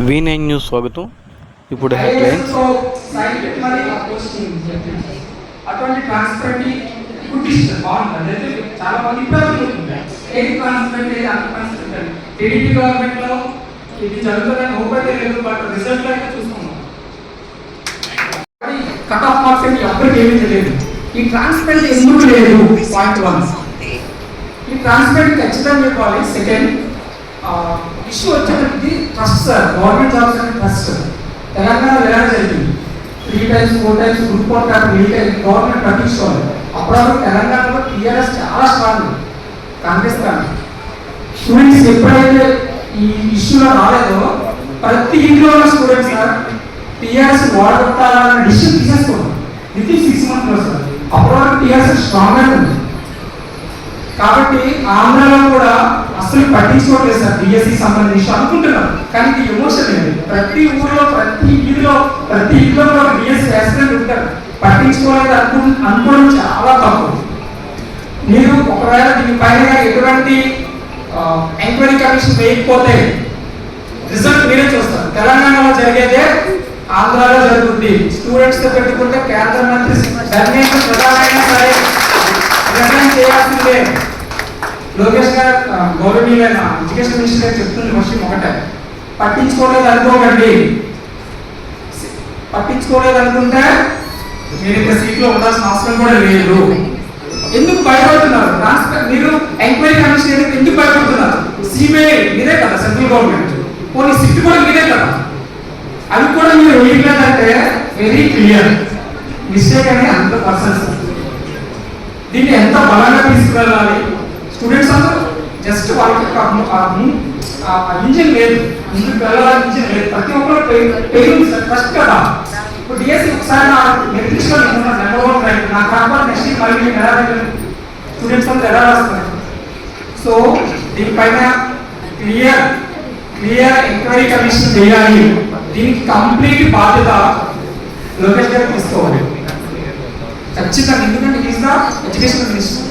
V9 news స్వాగతం. ఇప్పుడు headlines. అటువంటి ట్రాన్స్పరెంట్ గుర్తిస్తారు బాగుంటుంది. చాలా మంది ఇబ్బందులు ఉంటాయి. ఏది ట్రాన్స్పరెంట్ ఏది అన్ట్రాన్స్పరెంట్. టీడీపీ గవర్నమెంట్ లో ఇది జరుగుతుందని ఓపెన్ లేదు, బట్ రిజల్ట్ అయితే చూసుకున్నాం. కట్ ఆఫ్ మార్క్స్ అంటే ఎప్పటికీ ఏమీ తెలియదు. ఈ ట్రాన్స్పరెంట్ ఎందుకు లేదు? పాయింట్ 1. ఈ ట్రాన్స్పరెంట్ ఖచ్చితంగా చెప్పాలి. సెకండ్ ఇష్యూ వచ్చేటప్పటికి ట్రస్ట్ సార్, గవర్నమెంట్ జాబ్స్ అంటే ట్రస్ట్. తెలంగాణ ఎలా జరిగింది 3 times 4 times group contract government పట్టించుకోవాలి. అప్పుడు తెలంగాణలో టీఆర్ఎస్ చాలా స్ట్రాంగ్, కాంగ్రెస్ కానీ. స్టూడెంట్స్ ఎప్పుడైతే ఈ ఇష్యూలో రాలేదో ప్రతి ఇంట్లో ఉన్న స్టూడెంట్స్ సార్ టీఆర్ఎస్ వాడగొట్టాలన్న డిసిషన్ తీసేసుకోండి. With 6 months sir. అప్పుడు వరకు టీఆర్ఎస్ స్ట్రాంగ్గా ఉంది. కాబట్టి ఆంధ్రలో కూడా అసలు పట్టించుకోవట్లేదు సార్ డిఎస్సి సంబంధించి అనుకుంటున్నారు. కానీ ఇది ఎమోషన్ లేదు. ప్రతి ఊర్లో ప్రతి ఇంట్లో కూడా డిఎస్సి యాక్సిడెంట్ ఉంటారు. పట్టించుకోలేదు అనుకోవడం చాలా తప్పు. మీరు ఒకవేళ దీనిపైన ఎటువంటి ఎంక్వైరీ కమిషన్ వేయకపోతే రిజల్ట్ మీరే చూస్తారు. తెలంగాణలో జరిగేదే ఆంధ్రాలో జరుగుతుంది. స్టూడెంట్స్ తో పెట్టుకుంటే కేంద్ర మంత్రి ధర్మేంద్ర ప్రధాన్ అయినా సరే చేయాల్సిందే. లోకేష్ గారు గౌరవనీయులైన ఎడ్యుకేషన్ మినిస్టర్ గారు చెప్తుంది విషయం ఒకటే, పట్టించుకోలేదు అనుకోకండి. పట్టించుకోలేదు అనుకుంటే మీరు ఇక్కడ సీట్లో ఉండాల్సిన అవసరం కూడా లేదు. ఎందుకు భయపడుతున్నారు? మీరు ఎంక్వైరీ కమిషన్ ఎందుకు భయపడుతున్నారు? సిబిఐ మీరే కదా, సెంట్రల్ గవర్నమెంట్. కొన్ని సిట్ కూడా మీరే కదా, అవి కూడా మీరు వేయలేదంటే వెరీ క్లియర్ మిస్టేక్ అనేది 100%. దీన్ని ఎంత బలంగా తీసుకువెళ్ళాలి? స్టూడెంట్స్ అందరూ జస్ట్ వాళ్ళకి ఇంజిన్ లేదు, ముందుకు వెళ్ళాలని ఇంజిన్ లేదు. ప్రతి ఒక్కరు పెరిగింది సార్, ఫస్ట్ కదా. ఇప్పుడు డిఎస్సి ఒకసారి నిర్దిష్టం నెంబర్ 1 ర్యాంక్ నాకు రాకపోతే నెక్స్ట్ ఇయర్ మళ్ళీ ఎలా స్టూడెంట్స్ అంతా ఎలా రాస్తారు? సో దీనిపైన క్లియర్ ఎంక్వైరీ కమిషన్ చేయాలి. దీనికి కంప్లీట్ బాధ్యత లోకేష్ గారు తీసుకోవాలి ఖచ్చితంగా. ఎందుకంటే is the education minister.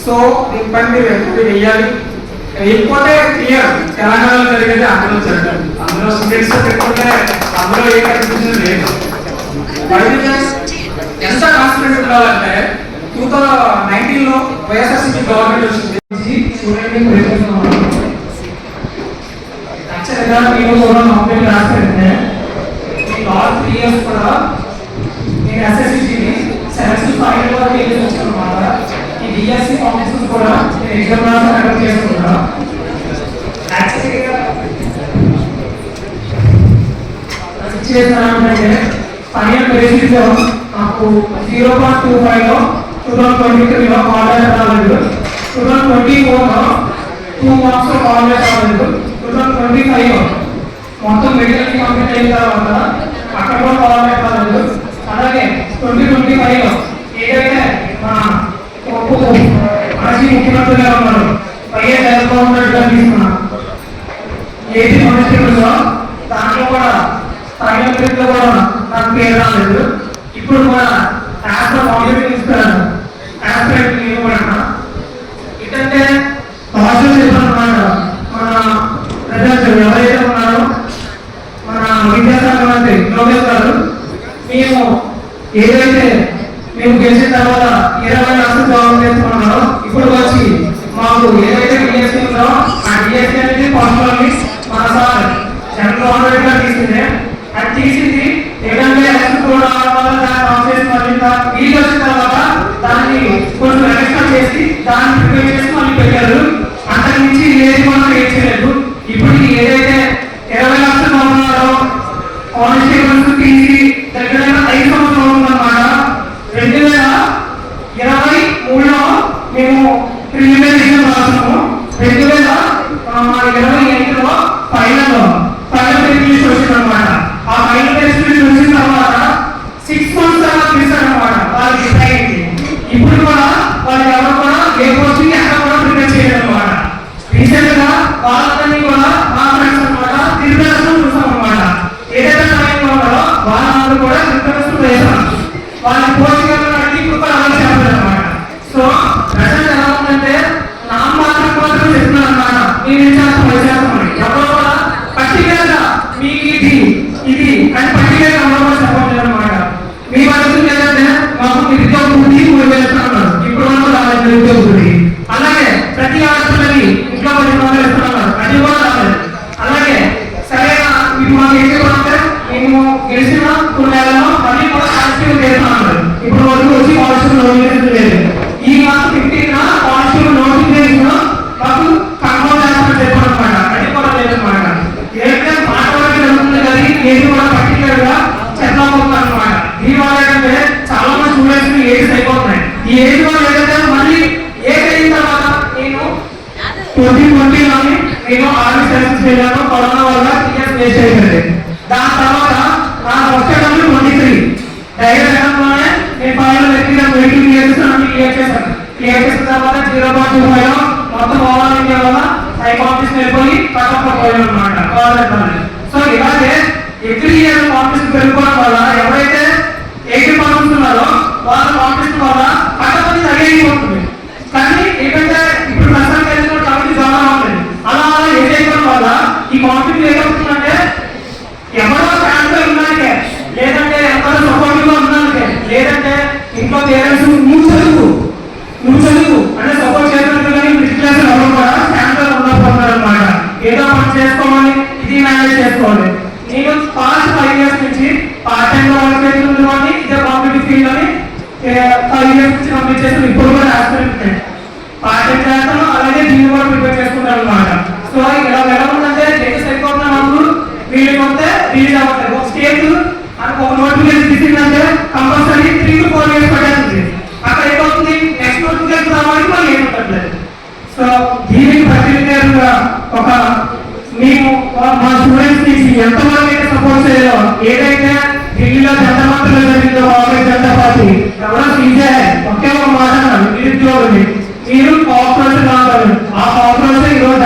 So దీనిపైన మీరు ఎంక్వైరీ వేయాలి. వేయకపోతే క్లియర్ తెలంగాణలో జరిగేది అందులో జరగదు. అందులో స్టూడెంట్స్ పెట్టుకుంటే అందులో ఏ కన్ఫ్యూజన్ లేదు. ఎంత కాన్ఫిడెంట్ ఉండాలంటే 2019లో వైఎస్ఆర్సీపీ గవర్నమెంట్ వచ్చింది. యాక్చువల్గా నేను కూడా కంప్లీట్ రాస్తానంటే లాస్ట్ 3 years కూడా నేను ఎస్ఎస్సిని 75 వరకు వెళ్ళొచ్చానమాట. ఈ డిఎస్సి కాంపిటీషన్స్ కూడా నేను ఎగ్జామ్ రాసి అటెంప్ట్ చేసుకున్నా. యాక్చువల్గా సిచ్యువేషన్ అంటే ఫైనల్ బేసిస్ నాకు 0.25లో 2023లో కాలేజ్ రాలేదు. 2024లో 2 marks కాలేజ్ రాలేదు. 2025లో మొత్తం మెడికల్ కంప్లీట్ అయిన తర్వాత అక్కడ కూడా కాలేజ్ రాలేదు. అలాగే 2025లో ఏదైతే మన మాజీ ముఖ్యమంత్రిగా ఉన్నారు వైఎస్ జగన్మోహన్ రెడ్డి గారు తీసుకున్న ఏపీ కానిస్టేబుల్లో దాంట్లో కూడా ఫైనల్ లో కూడా నాకు పేరు రాలేదు. ఇప్పుడు కూడా కాంపిటేటివ్ ఇస్తున్నాను ఆస్పిరెంట్ నేను కూడా. ఏంటంటే పాజిటివ్ చెప్పాలన్నమాట. మన ప్రజలు ఎవరైతే ఉన్నారో మన విద్యాశాఖ మంత్రి లోకేష్ గారు, మేము ఏదైతే మేము గెలిచిన తర్వాత 20 లక్షలు జాబ్ చేస్తున్నారో ఇప్పుడు వచ్చి మాకు ఏదైతే డిఎస్సీ ఉందో ఆ డిఎస్సీ అనేది పర్సనల్లీ మన సార్ జగన్మోహన్ రెడ్డి గారు తీసుకుంటే అది తీసింది ఏంటంటే కూడా వీళ్ళు వచ్చిన తర్వాత దాన్ని కొంచెం ఎక్స్ట్రా చేసి దాన్ని ప్రిపేర్ చేసి మళ్ళీ పెట్టారు. అంతకు మించి ఏది మనం ఏం చేయలేదు. ఇప్పుడు ఏదైతే 20 లక్షలు ఉన్నారో కానిస్టేబుల్స్ తీసి దగ్గర 5 సంవత్సరాలు ఉందన్నమాట. 2023లో మేము ప్రిలిమినరీ ఎగ్జామ్ రాసాము. 2028లో ఫైనల్ టెస్ట్ వచ్చిందన్నమాట. ఆ ఫైనల్ టెస్ట్ వచ్చిన తర్వాత 6 months తర్వాత తీసారన్నమాట వాళ్ళకి డిసైడ్ అయింది. ఇప్పుడు కూడా వాళ్ళు ఎవరు కూడా ఏ పోస్ట్ ఎక్కడ కూడా ప్రిపేర్ చేయలేదు అన్నమాట. రీసెంట్ గా వాళ్ళని వాళ్ళ పోషకాలను అడిగి ఇప్పుడు కూడా అమలు చేస్తారు అనమాట. సో ప్రజెంట్ ఎలా ఉందంటే నామమాత్రం మాత్రం చెప్తున్నారు అనమాట. మీరు ఏం చేస్తాం అది చేస్తామని ఎవరో కూడా పర్టికులర్ గా మీకు ఇది అని పర్టికులర్ గా ఎవరో కూడా చెప్పలేదు అనమాట. మీ పరిస్థితి ఏంటంటే మాకు నిరుద్యోగ వృద్ధి 3,000 ఇస్తున్నారు, ఇప్పుడు మనకు రాలేదు నిరుద్యోగ వృద్ధి. అలాగే ప్రతి ఆడపిల్లకి ఇంట్లో 10,000 ఇస్తున్నారు, అది కూడా రాలేదు. అలాగే సరైన ఇప్పుడు మాకు ఏం చెప్పాలంటే మేము గెలిచిన కొన్ని నెలలో మళ్ళీ కూడా కాన్స్టిట్యూట్ చేస్తున్నాం. ఇప్పుడు వరకు వచ్చి కాన్స్టిట్యూట్ నోటిఫికేషన్ లేదు. ఈ మాకు 15 కాన్స్టిట్యూట్ నోటిఫికేషన్ మాకు కన్ఫర్మ్ చేస్తామని చెప్పారు అనమాట. అది కూడా లేదు అనమాట. ఏదైతే మాట వరకు జరుగుతుంది కానీ ఏది కూడా పర్టికులర్ గా చెప్పకపోతున్నారు అనమాట. దీనివల్ల ఏంటంటే చాలా మంది స్టూడెంట్స్ ఏజ్ అయిపోతున్నాయి. ఈ ఏజ్ వల్ల ఏంటంటే మళ్ళీ ఏజ్ అయిన తర్వాత నేను 2020లోని నేను ఆర్మీ సర్వీస్ వెళ్ళాను. కరోనా వల్ల 3 years వేస్ట్ అయిపోయింది. దాని తర్వాత నాకు వచ్చేటప్పుడు 23 డైరెక్ట్లోనే నేను ఫైనల్ వెయిటింగ్ క్లియర్ చేశాను. క్లియర్ చేసిన తర్వాత 0.25 మొత్తం ఓవరాల్ ఇండియా వల్ల కాంపిటీషన్ వెళ్ళిపోయి కట్టప్ప పోయాను అనమాట కాలేజ్. సో ఇలాగే ఎవ్రీ ఇయర్ కాంపిటీషన్ పెరుగుకోవడం వల్ల ఎవరైతే 80% ఉన్నారో వాళ్ళ కాంపిటీషన్ వల్ల కట్టప్పని తగ్గిపోతుంది. కానీ ఏంటంటే ఇప్పుడు ప్రస్తుతానికి కాబట్టి చాలా ఉంటుంది. అలా అలా ఏజ్ అయిపోవడం వల్ల ఈ కాంపిటీషన్ ఏమవుతుందంటే ఎవరో ఫ్యాన్లో ఉన్నానికే, లేదంటే ఎవరో సపోర్టివ్ గా ఉన్నానికే, లేదంటే ఇంట్లో పేరెంట్స్ నువ్వు చదువు అంటే సపోర్ట్ చేసినట్టు కానీ మిడిల్ క్లాస్ ఎవరు కూడా ఫ్యాన్లో ఉండకపోతున్నారు అనమాట. ఏదో పని చేసుకోమని ఇది మేనేజ్ చేసుకోవాలి. నేను పాస్ట్ 5 years నుంచి పార్ట్ టైం గా వర్క్ చేస్తున్నాను. ఇదే కాంపిటేటివ్ ఫీల్డ్ అని 5 years నుంచి కంప్లీట్ చేస్తాను. ఇప్పుడు కూడా రాస్తున్నాను, పార్ట్ టైం చేస్తాను. అలాగే దీన్ని కూడా ప్రిపేర్ చేసుకుంటాను అనమాట. సో ఇలా ఎలా ఉందంటే లేటెస్ట్ అయిపోతున్న వాళ్ళు వీళ్ళకి వస్తే రిలీజ్ అవ్వట్లేదు. ఒక స్టేట్ ఒక నోటిఫికేషన్ తీసిందంటే కంపల్సరీ 3 to 4 years పట్టేస్తుంది. అక్కడ ఏమవుతుంది నెక్స్ట్ నోటిఫికేషన్ రావడానికి వాళ్ళు ఏముంటట్లేదు. సో దీనికి పర్టికులర్ గా ఒక మేము మా స్టూడెంట్స్ కి ఎంతవరకు అయితే సపోర్ట్ చేయాలో, ఏదైతే ఢిల్లీలో జనతా మంత్రిలో జరిగిందో కాంగ్రెస్ జనతా పార్టీ ఎవరో సీజే ఒకే ఒక మాట నిరుద్యోగులు మీరు కోఆపరేషన్ కావాలి. ఆ కోఆపరేషన్ ఈరోజు